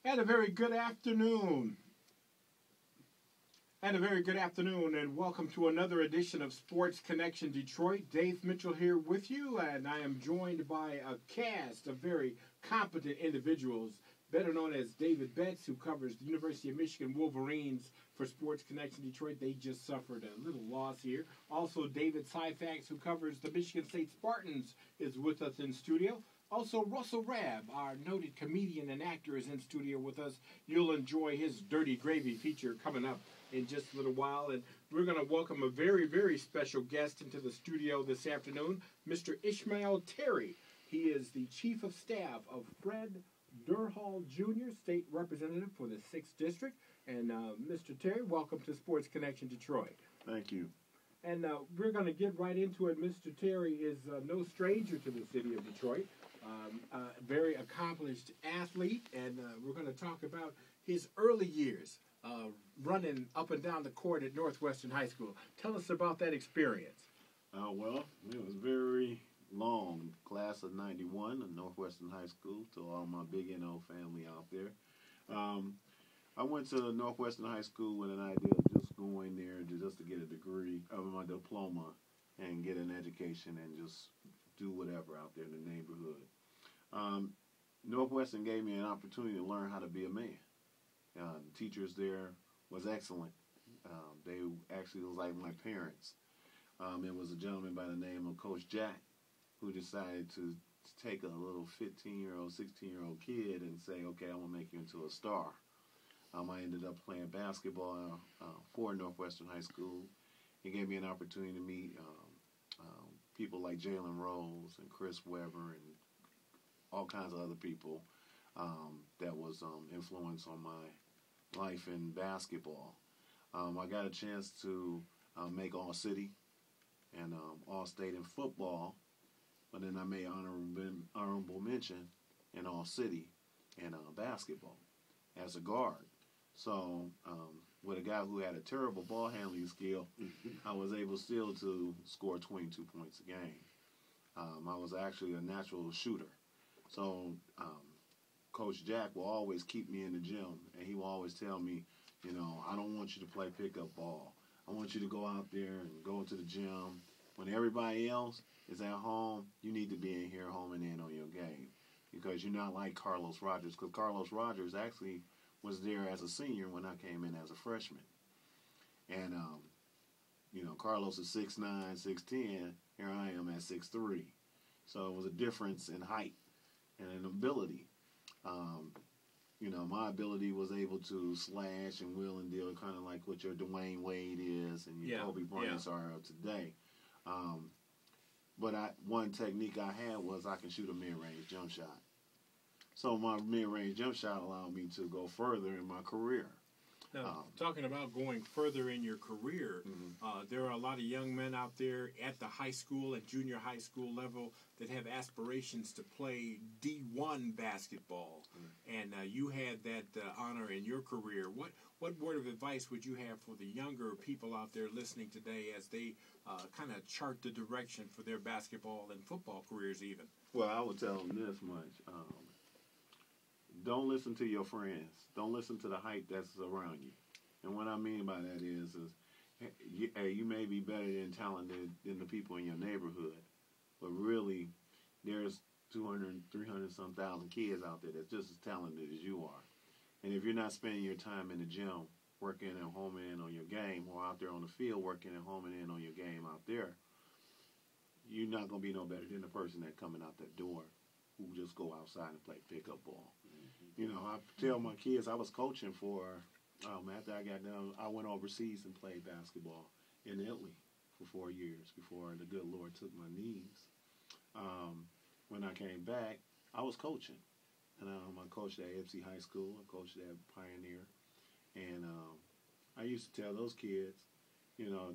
And a very good afternoon. And a very good afternoon, and welcome to another edition of Sports Connection Detroit. Dave Mitchell here with you, and I am joined by a cast of very competent individuals, better known as David Betts, who covers the University of Michigan Wolverines for Sports Connection Detroit. They just suffered a little loss here. Also, David Syfax, who covers the Michigan State Spartans, is with us in studio. Also, Russell Rabb, our noted comedian and actor, is in studio with us. You'll enjoy his Dirty Gravy feature coming up in just a little while. And we're going to welcome a very, very special guest into the studio this afternoon, Mr. Ishmail Terry. He is the Chief of Staff of Fred Durhal Jr., State Representative for the 6th District. And Mr. Terry, welcome to Sports Connection Detroit. Thank you. And we're going to get right into it. Mr. Terry is no stranger to the city of Detroit. A very accomplished athlete, and we're going to talk about his early years running up and down the court at Northwestern High School. Tell us about that experience. Well, it was very long. Class of 91 at Northwestern High School, to all my big NO family out there. I went to Northwestern High School with an idea of just going there just to get a degree, my diploma, and get an education and just do whatever out there in the neighborhood. Northwestern gave me an opportunity to learn how to be a man. The teachers there was excellent. They actually was like my parents. It was a gentleman by the name of Coach Jack who decided to take a little 15-year-old, 16-year-old kid and say, okay, I'm going to make you into a star. I ended up playing basketball for Northwestern High School. He gave me an opportunity to meet people like Jalen Rose and Chris Webber and all kinds of other people that was influence on my life in basketball. I got a chance to make All-City and All-State in football, but then I made honorable mention in All-City and basketball as a guard. So with a guy who had a terrible ball handling skill, I was able still to score 22 points a game. I was actually a natural shooter. So Coach Jack will always keep me in the gym, and he will always tell me, I don't want you to play pickup ball. I want you to go out there and go to the gym. When everybody else is at home, you need to be in here homing in on your game, because you're not like Carlos Rogers, because Carlos Rogers actually was there as a senior when I came in as a freshman. And, Carlos is 6'9", 6'10". Here I am at 6'3". So it was a difference in height and in ability. My ability was able to slash and wheel and deal, kind of like what your Dwayne Wade is and your Kobe Bryants are of today. But one technique I had was I can shoot a mid-range jump shot. So my mid-range jump shot allowed me to go further in my career. Now, talking about going further in your career, there are a lot of young men out there at the high school and junior high school level that have aspirations to play D1 basketball, and you had that honor in your career. What word of advice would you have for the younger people out there listening today as they kind of chart the direction for their basketball and football careers even? Well, I would tell them this much. Don't listen to your friends. Don't listen to the hype that's around you. And what I mean by that is you may be better and talented than the people in your neighborhood, but really there's 200, 300 some thousand kids out there that's just as talented as you are. And if you're not spending your time in the gym working and homing in on your game, or out there on the field working and homing in on your game out there, you're not going to be no better than the person that's coming out that door who just go outside and play pickup ball. I tell my kids I was coaching for, after I got done, I went overseas and played basketball in Italy for 4 years before the good Lord took my knees. When I came back, I was coaching. And I coached at Ipsy High School. I coached at Pioneer. And I used to tell those kids,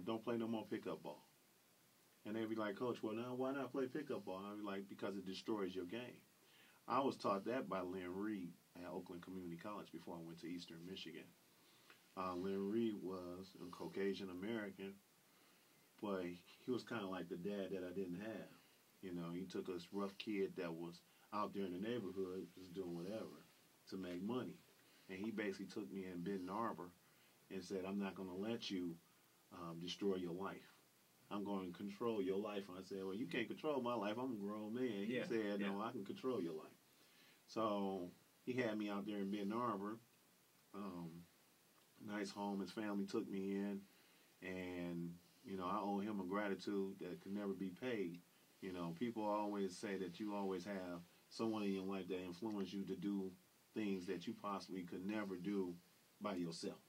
don't play no more pickup ball. And they'd be like, Coach, well, now why not play pickup ball? I'd be like, because it destroys your game. I was taught that by Lynn Reed at Oakland Community College before I went to Eastern Michigan. Lynn Reed was a Caucasian American, but he was kind of like the dad that I didn't have. He took this rough kid that was out there in the neighborhood just doing whatever to make money. and he basically took me in Benton Harbor and said, "I'm not going to let you destroy your life. I'm going to control your life." And I said, "Well, you can't control my life. I'm a grown man." He said, "No, I can control your life." So he had me out there in Benton Harbor. Nice home. His family took me in, and I owe him a gratitude that could never be paid. People always say that you always have someone in your life that influenced you to do things that you possibly could never do by yourself.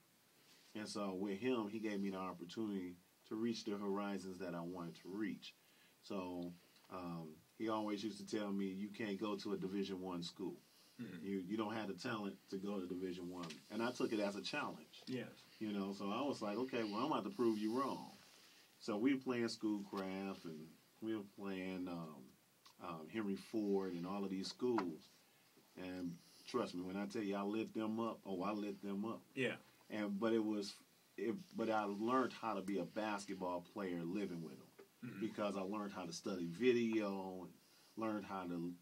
And so with him, he gave me the opportunity to reach the horizons that I wanted to reach. So he always used to tell me, "You can't go to a Division I school. You don't have the talent to go to Division I." And I took it as a challenge. Yes. So I was like, okay, well, I'm about to prove you wrong. So we were playing Schoolcraft, and we were playing Henry Ford and all of these schools. And trust me, when I tell you I lit them up, I lit them up. Yeah. But I learned how to be a basketball player living with them, because I learned how to study video and learned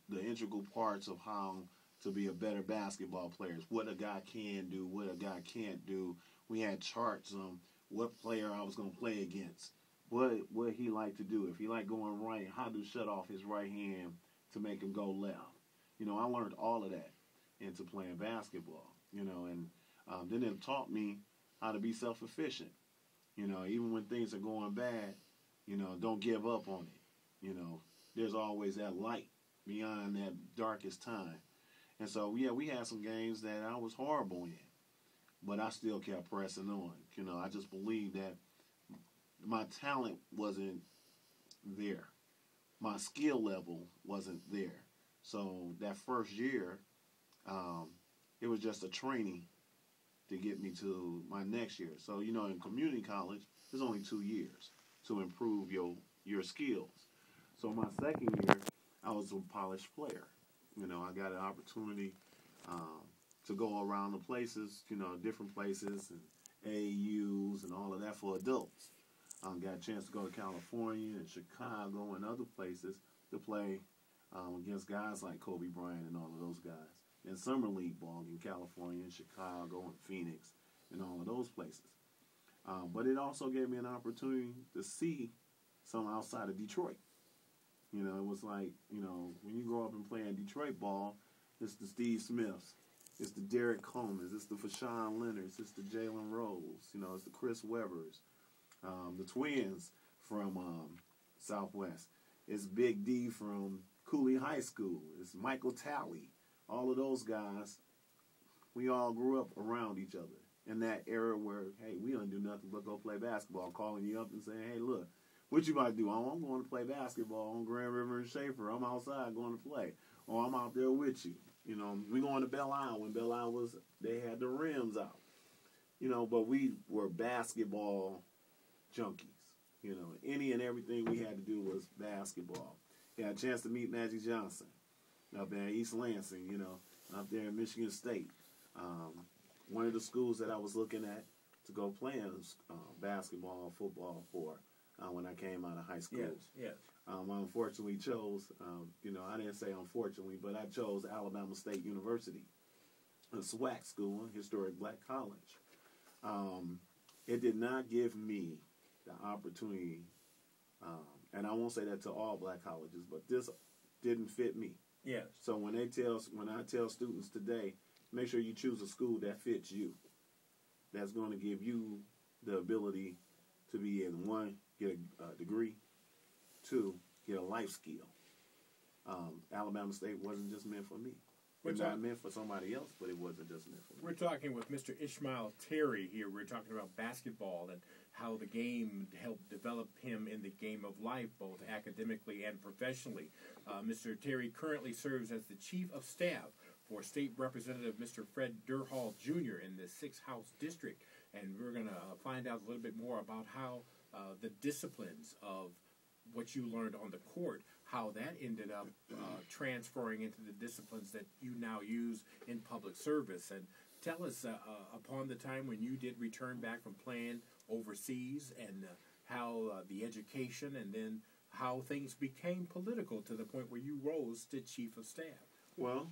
the integral parts of how to be a better basketball player. What a guy can do, what a guy can't do. We had charts on what player I was going to play against, what he liked to do. If he liked going right, how to shut off his right hand to make him go left. I learned all of that into playing basketball. And then it taught me how to be self-efficient. Even when things are going bad, don't give up on it. There's always that light beyond that darkest time. And so, we had some games that I was horrible in, but I still kept pressing on. I just believed that my talent wasn't there. My skill level wasn't there. So that first year, it was just a training to get me to my next year. So, in community college, there's only 2 years to improve your skills. So my second year, I was a polished player. I got an opportunity to go around the places, different places, and AUs and all of that for adults. Got a chance to go to California and Chicago and other places to play against guys like Kobe Bryant and all of those guys. And summer league ball in California and Chicago and Phoenix and all of those places. But it also gave me an opportunity to see some outside of Detroit. It was like, when you grow up and playing Detroit ball, it's the Steve Smiths, it's the Derek Comans, it's the Fashawn Leonards, it's the Jalen Rose, it's the Chris Webbers, the twins from Southwest. It's Big D from Cooley High School. It's Michael Talley. All of those guys, we all grew up around each other in that era where, hey, we don't do nothing but go play basketball, calling you up and saying, "Hey, look, what you about to do?" "Oh, I'm going to play basketball on Grand River and Schaefer. I'm outside going to play." "Oh, I'm out there with you." We going to Belle Isle when Belle Isle they had the rims out. But we were basketball junkies. Any and everything we had to do was basketball. Had a chance to meet Magic Johnson up there in East Lansing, up there in Michigan State. One of the schools that I was looking at to go play basketball, football for when I came out of high school. Yes. I unfortunately chose, I didn't say unfortunately, but I chose Alabama State University, a SWAC school, a historic black college. It did not give me the opportunity, and I won't say that to all black colleges, but this didn't fit me. Yes. So when I tell students today, make sure you choose a school that fits you, that's going to give you the ability to be in one, get a degree, two, get a life skill. Alabama State wasn't just meant for me. It's not meant for somebody else, but it wasn't just meant for me. We're talking with Mr. Ishmail Terry here. We're talking about basketball and how the game helped develop him in the game of life, both academically and professionally. Mr. Terry currently serves as the Chief of Staff for State Representative Mr. Fred Durhall Jr. in the 6th House District. And we're going to find out a little bit more about how the disciplines of what you learned on the court, how that ended up transferring into the disciplines that you now use in public service. And tell us upon the time when you did return back from playing overseas and how the education and then how things became political to the point where you rose to Chief of Staff. Well,